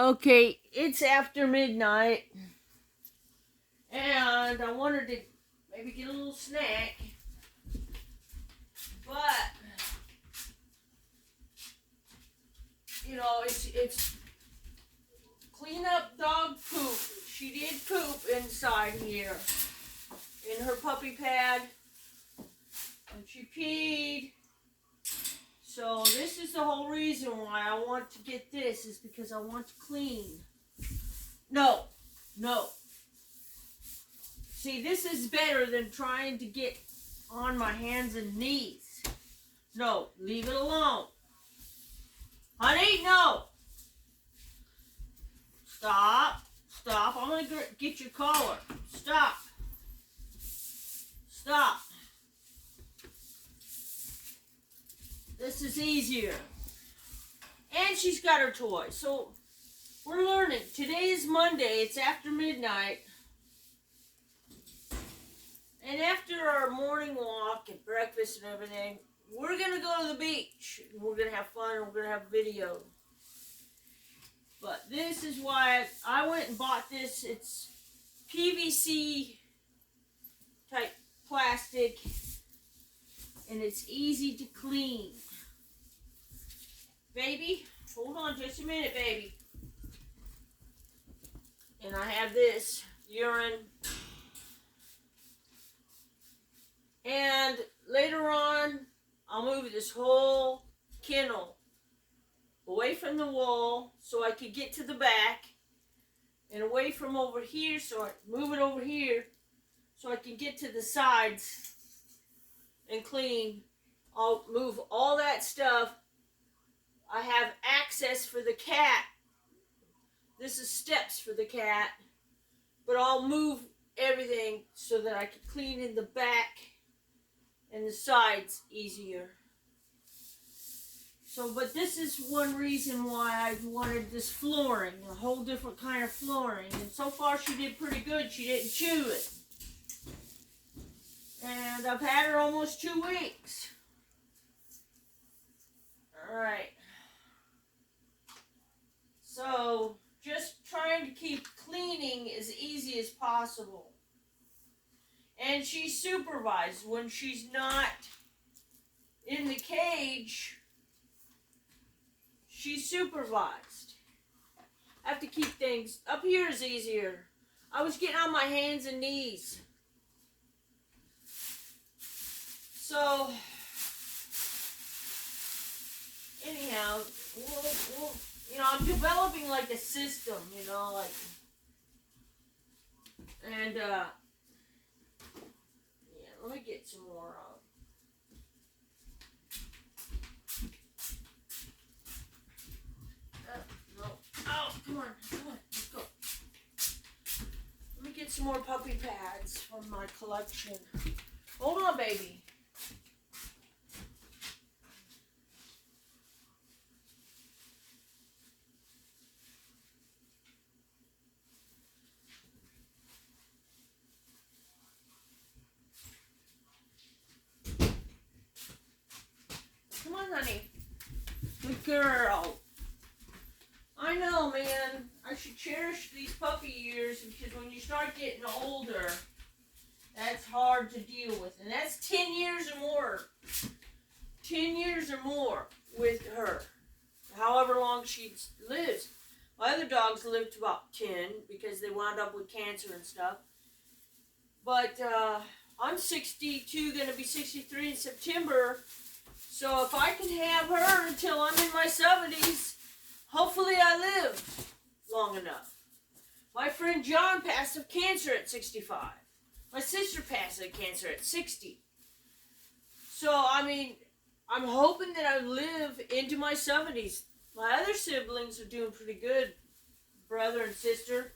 Okay, it's after midnight, and I wanted to maybe get a little snack, but you know, it's clean up dog poop. She did poop inside here in her puppy pad, and she peed. So this is the whole reason why I want to get this, is because I want to clean. No. See, this is better than trying to get on my hands and knees. No, leave it alone. Honey, no. Stop. I'm going to get your collar. Stop. This is easier. And she's got her toy. So we're learning. Today is Monday. It's after midnight. And after our morning walk and breakfast and everything, we're going to go to the beach. We're going to have fun and we're going to have video. But this is why I went and bought this. It's PVC type plastic. And it's easy to clean. Baby, hold on just a minute, baby. And I have this urine. And later on, I'll move this whole kennel away from the wall so I can get to the back, and away from over here, so I move it over here so I can get to the sides and clean. I'll move all that stuff. I have access for the cat. This is steps for the cat, but I'll move everything so that I can clean in the back and the sides easier. So, but this is one reason why I wanted this flooring, a whole different kind of flooring. And so far she did pretty good. She didn't chew it. And I've had her almost 2 weeks. Alright. So, just trying to keep cleaning as easy as possible. And she's supervised. When she's not in the cage, she's supervised. I have to keep things, up here is easier. I was getting on my hands and knees. So, anyhow, we'll you know, I'm developing like a system, you know, like, and, yeah, let me get some more, no, oh, come on, let's go. Let me get some more puppy pads from my collection. Hold on, baby. Come on, honey. Good girl. I know, man. I should cherish these puppy years, because when you start getting older, that's hard to deal with. And that's 10 years or more. 10 years or more with her. However long she lives. My other dogs lived to about 10 because they wound up with cancer and stuff. But I'm 62, going to be 63 in September. So if I can have her until I'm in my 70s, hopefully I live long enough. My friend John passed of cancer at 65. My sister passed of cancer at 60. So, I mean, I'm hoping that I live into my 70s. My other siblings are doing pretty good, brother and sister.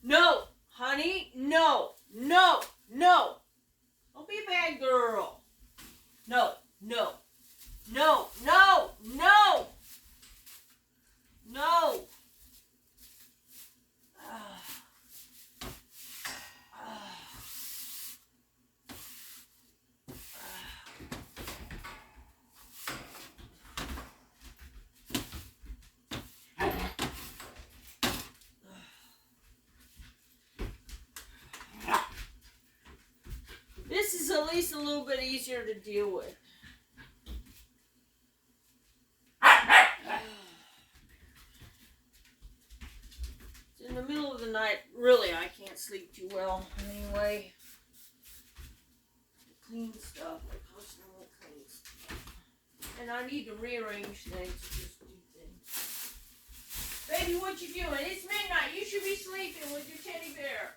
No, honey, no. Don't be a bad girl. No. at least a little bit easier to deal with. It's in the middle of the night. Really, I can't sleep too well anyway. Clean stuff. I constantly clean stuff. And I need to rearrange things. Just do things. Baby, what you doing? It's midnight. You should be sleeping with your teddy bear.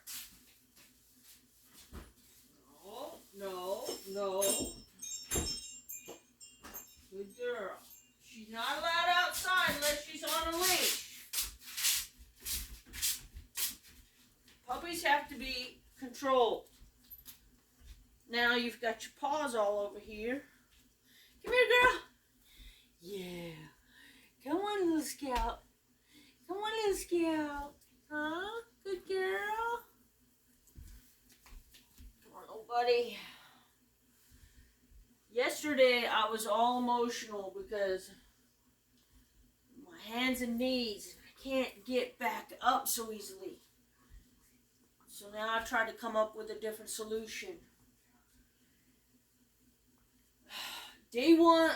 No. Good girl. She's not allowed outside unless she's on a leash. Puppies have to be controlled. Now you've got your paws all over here. Come here, girl. Yeah. Come on, little scout. Come on, little scout. Huh? Good girl. Come on, old buddy. Yesterday, I was all emotional because my hands and knees, I can't get back up so easily. So now I try to come up with a different solution. Day one,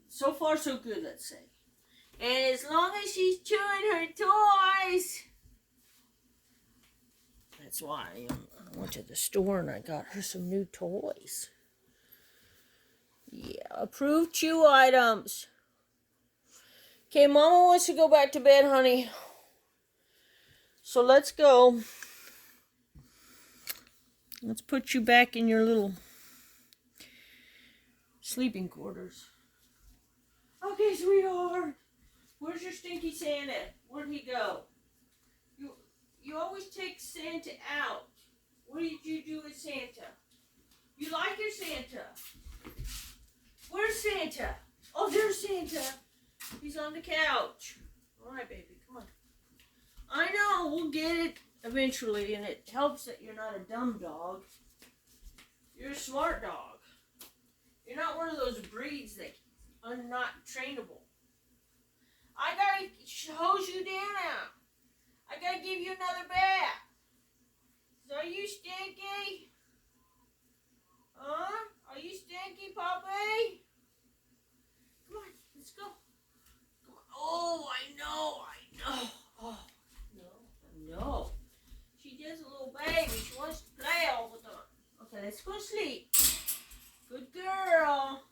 so far so good, let's say. And as long as she's chewing her toys. That's why I went to the store and I got her some new toys. Yeah, approved chew items. Okay, Mama wants to go back to bed, honey. So let's go. Let's put you back in your little sleeping quarters. Okay, sweetheart. Where's your stinky Santa? Where'd he go? You always take Santa out. What did you do with Santa? You like your Santa? Where's Santa? Oh, there's Santa. He's on the couch. All right, baby, come on. I know, we'll get it eventually, and it helps that you're not a dumb dog. You're a smart dog. You're not one of those breeds that are not trainable. I gotta hose you down. I gotta give you another bath. So you stinky? Huh? Are you stinky, puppy? Come on, let's go. Come on. Oh, I know. Oh, no. She just a little baby. She wants to play all the time. Okay, let's go sleep. Good girl.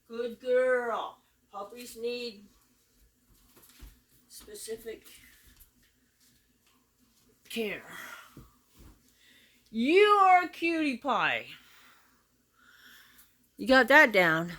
Good girl. Puppies need specific care. You are a cutie pie. You got that down.